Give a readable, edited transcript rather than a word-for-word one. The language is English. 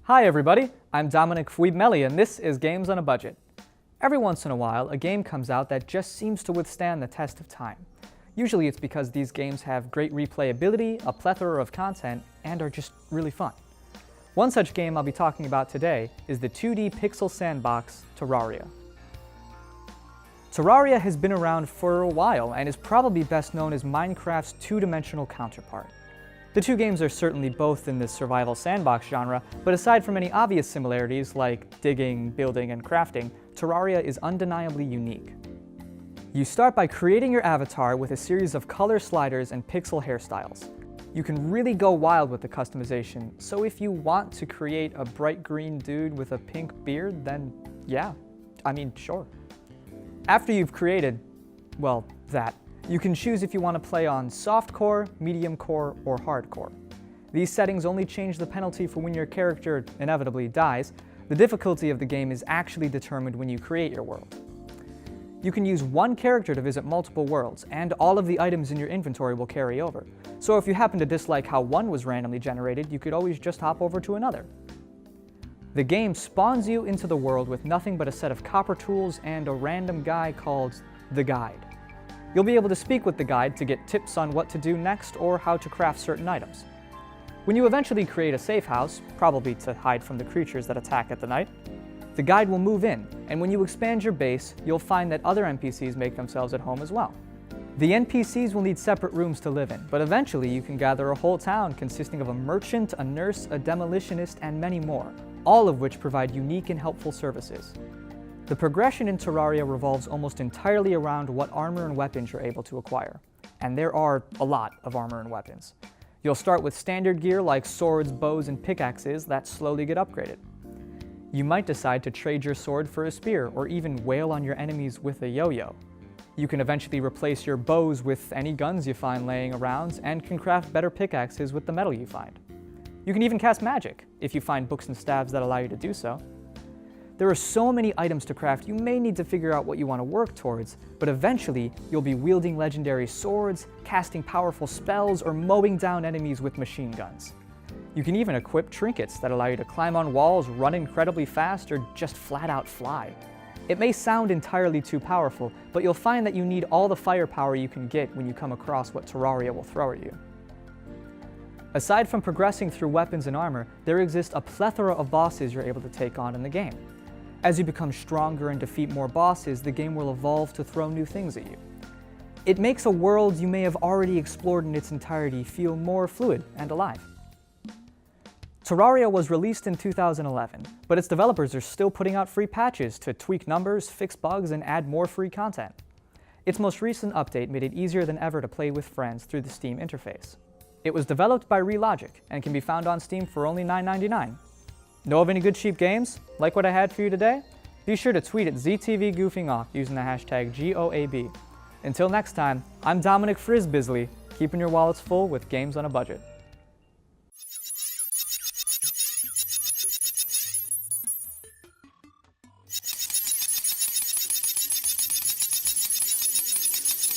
Hi everybody, I'm Dominic and this is Games on a Budget. Every once in a while, a game comes out that just seems to withstand the test of time. Usually it's because these games have great replayability, a plethora of content, and are just really fun. One such game I'll be talking about today is the 2D pixel sandbox, Terraria. Terraria has been around for a while and is probably best known as Minecraft's two-dimensional counterpart. The two games are certainly both in the survival sandbox genre, but aside from any obvious similarities like digging, building, and crafting, Terraria is undeniably unique. You start by creating your avatar with a series of color sliders and pixel hairstyles. You can really go wild with the customization, so if you want to create a bright green dude with a pink beard, then yeah, sure. After you've created, well, that, you can choose if you want to play on softcore, mediumcore, or hardcore. These settings only change the penalty for when your character inevitably dies. The difficulty of the game is actually determined when you create your world. You can use one character to visit multiple worlds, and all of the items in your inventory will carry over. So if you happen to dislike how one was randomly generated, you could always just hop over to another. The game spawns you into the world with nothing but a set of copper tools and a random guy called the Guide. You'll be able to speak with the guide to get tips on what to do next or how to craft certain items. When you eventually create a safe house, probably to hide from the creatures that attack at the night, the guide will move in, and when you expand your base, you'll find that other NPCs make themselves at home as well. The NPCs will need separate rooms to live in, but eventually you can gather a whole town consisting of a merchant, a nurse, a demolitionist, and many more, all of which provide unique and helpful services. The progression in Terraria revolves almost entirely around what armor and weapons you're able to acquire. And there are a lot of armor and weapons. You'll start with standard gear like swords, bows, and pickaxes that slowly get upgraded. You might decide to trade your sword for a spear, or even wail on your enemies with a yo-yo. You can eventually replace your bows with any guns you find laying around, and can craft better pickaxes with the metal you find. You can even cast magic, if you find books and staves that allow you to do so. There are so many items to craft, you may need to figure out what you want to work towards, but eventually you'll be wielding legendary swords, casting powerful spells, or mowing down enemies with machine guns. You can even equip trinkets that allow you to climb on walls, run incredibly fast, or just flat out fly. It may sound entirely too powerful, but you'll find that you need all the firepower you can get when you come across what Terraria will throw at you. Aside from progressing through weapons and armor, there exist a plethora of bosses you're able to take on in the game. As you become stronger and defeat more bosses, the game will evolve to throw new things at you. It makes a world you may have already explored in its entirety feel more fluid and alive. Terraria was released in 2011, but its developers are still putting out free patches to tweak numbers, fix bugs, and add more free content. Its most recent update made it easier than ever to play with friends through the Steam interface. It was developed by Relogic and can be found on Steam for only $9.99. Know of any good cheap games? Like what I had for you today? Be sure to tweet at ZTVGoofingOff using the hashtag GOAB. Until next time, I'm Dominic Bisley, keeping your wallets full with games on a budget.